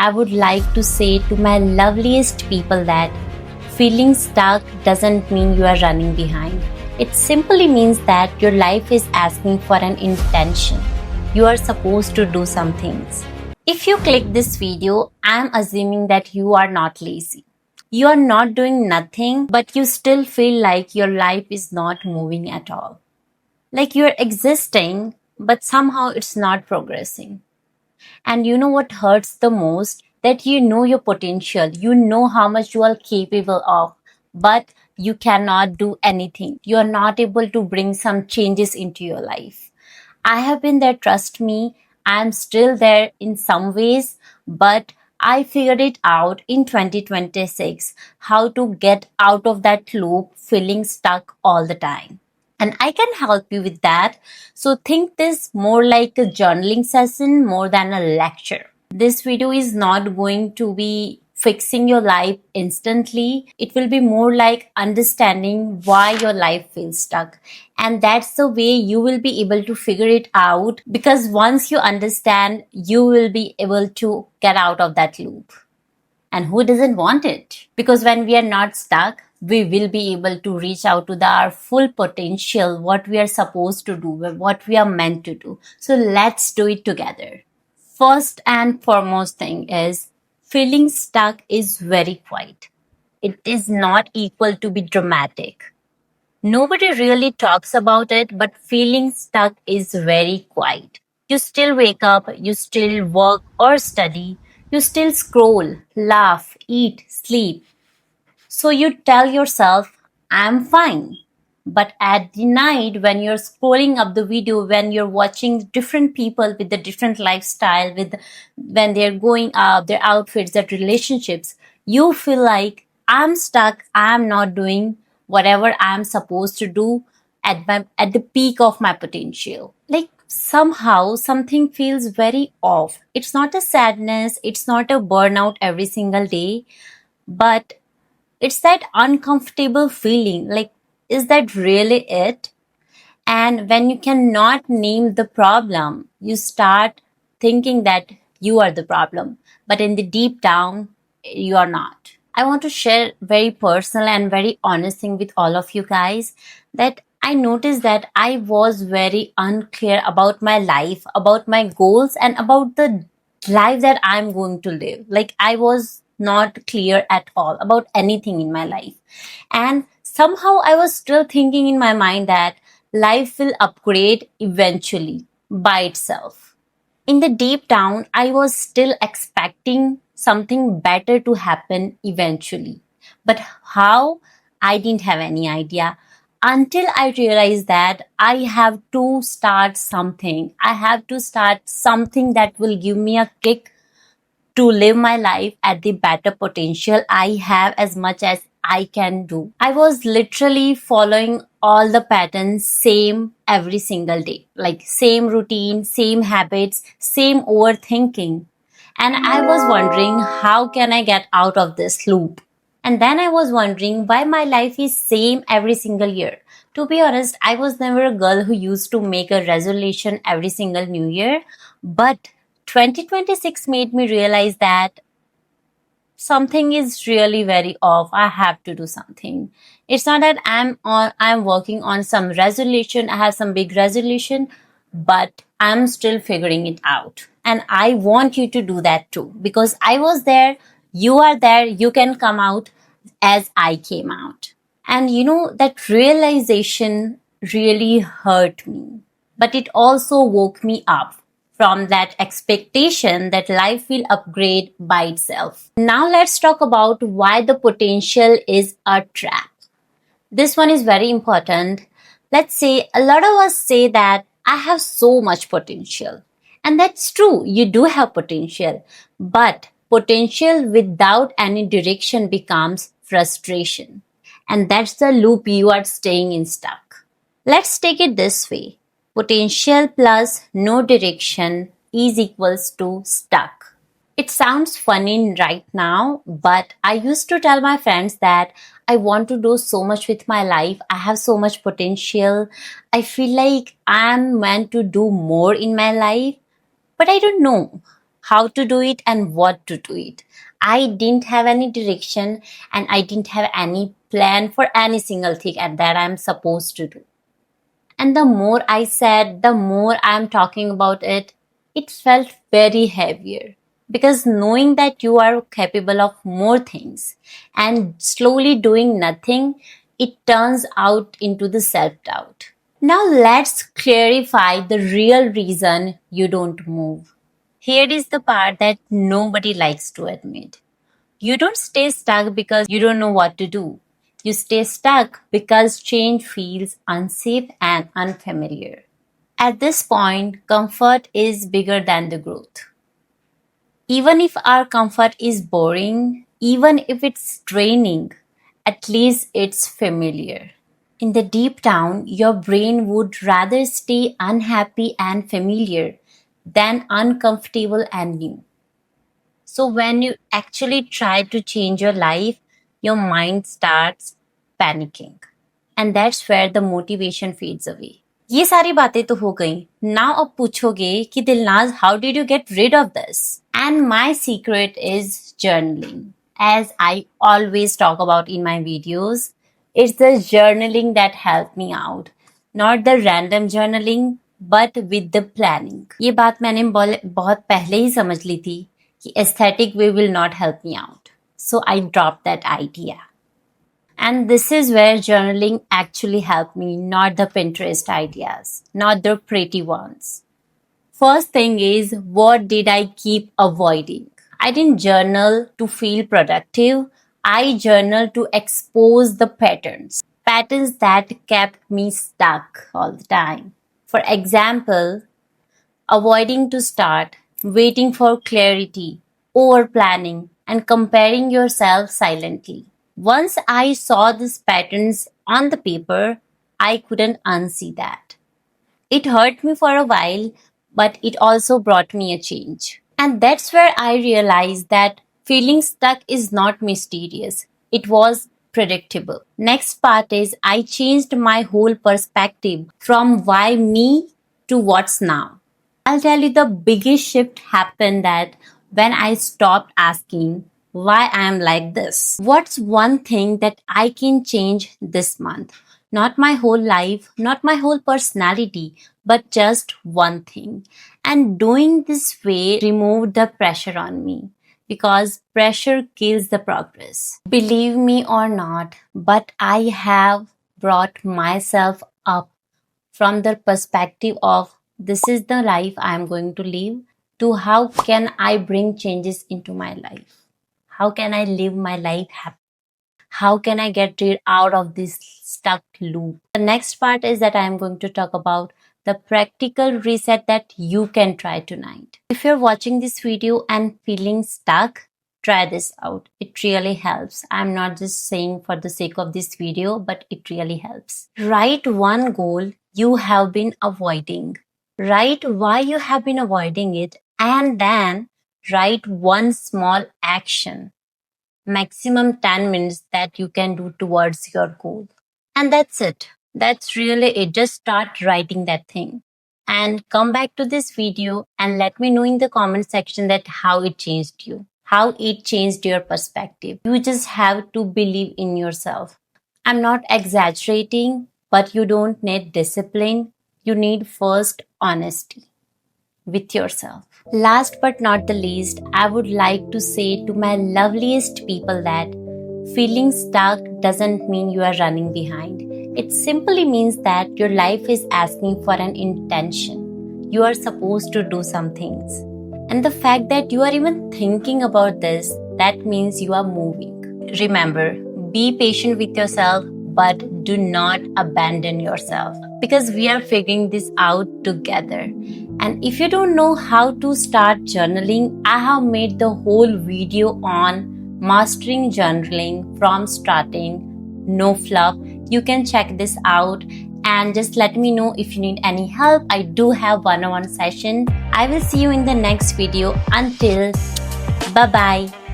I would like to say to my loveliest people that feeling stuck doesn't mean you are running behind. It simply means that your life is asking for an intention. You are supposed to do some things. If you click this video, I am assuming that you are not lazy. You are not doing nothing, but you still feel like your life is not moving at all. Like you're existing, but somehow it's not progressing. And you know what hurts the most? That you know your potential, you know how much you are capable of, but you cannot do anything. You are not able to bring some changes into your life. I have been there, trust me. I'm still there in some ways, but I figured it out in 2026 how to get out of that loop feeling stuck all the time. And I can help you with that. So think this more like a journaling session more than a lecture. This video is not going to be fixing your life instantly. It will be more like understanding why your life feels stuck. And that's the way you will be able to figure it out, because once you understand, you will be able to get out of that loop. And who doesn't want it? Because when we are not stuck, we will be able to reach out to our full potential, what we are supposed to do, what we are meant to do. So let's do it together. First and foremost thing is feeling stuck is very quiet. It is not equal to be dramatic. Nobody really talks about it, but feeling stuck is very quiet. You still wake up, you still work or study, you still scroll, laugh, eat, sleep. So you tell yourself, I'm fine. But at the night, when you're scrolling up the video, when you're watching different people with the different lifestyle, with when they're going up, their outfits, their relationships, you feel like I'm stuck. I'm not doing whatever I'm supposed to do at the peak of my potential. Like somehow something feels very off. It's not a sadness. It's not a burnout every single day, but it's that uncomfortable feeling like, is that really it? And when you cannot name the problem, you start thinking that you are the problem. But in the deep down, you are not. I want to share very personal and very honest thing with all of you guys, that I noticed that I was very unclear about my life, about my goals, and about the life that I'm going to live. Like I was not clear at all about anything in my life. And somehow I was still thinking in my mind that life will upgrade eventually by itself. In the deep down, I was still expecting something better to happen eventually. But how? I didn't have any idea until I realized that I have to start something. I have to start something that will give me a kick to live my life at the better potential I have as much as I can do. I was literally following all the patterns same every single day, like same routine, same habits, same overthinking. And I was wondering, how can I get out of this loop? And then I was wondering why my life is same every single year. To be honest, I was never a girl who used to make a resolution every single new year, but 2026 made me realize that something is really very off. I have to do something. It's not that I'm working on some resolution, I have some big resolution, but I'm still figuring it out. And I want you to do that too, because I was there, you are there, you can come out as I came out. And you know, that realization really hurt me, but it also woke me up from that expectation that life will upgrade by itself. Now let's talk about why the potential is a trap. This one is very important. Let's say a lot of us say that I have so much potential. And that's true, you do have potential. But potential without any direction becomes frustration. And that's the loop you are staying in stuck. Let's take it this way. Potential plus no direction is equals to stuck. It sounds funny right now, but I used to tell my friends that I want to do so much with my life. I have so much potential. I feel like I'm meant to do more in my life, but I don't know how to do it and what to do it. I didn't have any direction and I didn't have any plan for any single thing that I'm supposed to do. And the more I said, the more I'm talking about it, it felt very heavier. Because knowing that you are capable of more things and slowly doing nothing, it turns out into the self doubt. Now let's clarify the real reason you don't move. Here is the part that nobody likes to admit. You don't stay stuck because you don't know what to do. You stay stuck because change feels unsafe and unfamiliar. At this point, comfort is bigger than the growth. Even if our comfort is boring, even if it's draining, at least it's familiar. In the deep down, your brain would rather stay unhappy and familiar than uncomfortable and new. So when you actually try to change your life, your mind starts panicking. And that's where the motivation fades away. ये सारी बातें तो हो गई. Now अब पूछोगे कि दिलनाज, how did you get rid of this? And my secret is journaling. As I always talk about in my videos, it's the journaling that helped me out. Not the random journaling, but with the planning. ये बात मैंने बहुत पहले ही समझ ली थी कि aesthetic way will not help me out. So I dropped that idea. And this is where journaling actually helped me, not the Pinterest ideas, not the pretty ones. First thing is, what did I keep avoiding? I didn't journal to feel productive. I journaled to expose the patterns. Patterns that kept me stuck all the time. For example, avoiding to start, waiting for clarity, over planning, and comparing yourself silently. Once I saw these patterns on the paper, I couldn't unsee that. It hurt me for a while, but it also brought me a change. And that's where I realized that feeling stuck is not mysterious. It was predictable. Next part is I changed my whole perspective from why me to what's now. I'll tell you the biggest shift happened that when I stopped asking why I am like this. What's one thing that I can change this month? Not my whole life, not my whole personality, but just one thing. And doing this way removed the pressure on me because pressure kills the progress. Believe me or not, but I have brought myself up from the perspective of this is the life I am going to live to how can I bring changes into my life? How can I live my life happy? How can I get rid out of this stuck loop? The next part is that I am going to talk about the practical reset that you can try tonight. If you're watching this video and feeling stuck, try this out. It really helps. I'm not just saying for the sake of this video, but it really helps. Write one goal you have been avoiding. Write why you have been avoiding it, and then write one small action, maximum 10 minutes that you can do towards your goal. And that's it. That's really it. Just start writing that thing. And come back to this video and let me know in the comment section that how it changed you, how it changed your perspective. You just have to believe in yourself. I'm not exaggerating, but you don't need discipline. You need first honesty with yourself. Last but not the least, I would like to say to my loveliest people that feeling stuck doesn't mean you are running behind. It simply means that your life is asking for an intention. You are supposed to do some things. And the fact that you are even thinking about this, that means you are moving. Remember, be patient with yourself, but do not abandon yourself because we are figuring this out together. And if you don't know how to start journaling, I have made the whole video on mastering journaling from starting, no fluff. You can check this out and just let me know if you need any help. I do have one-on-one session. I will see you in the next video. Until bye-bye.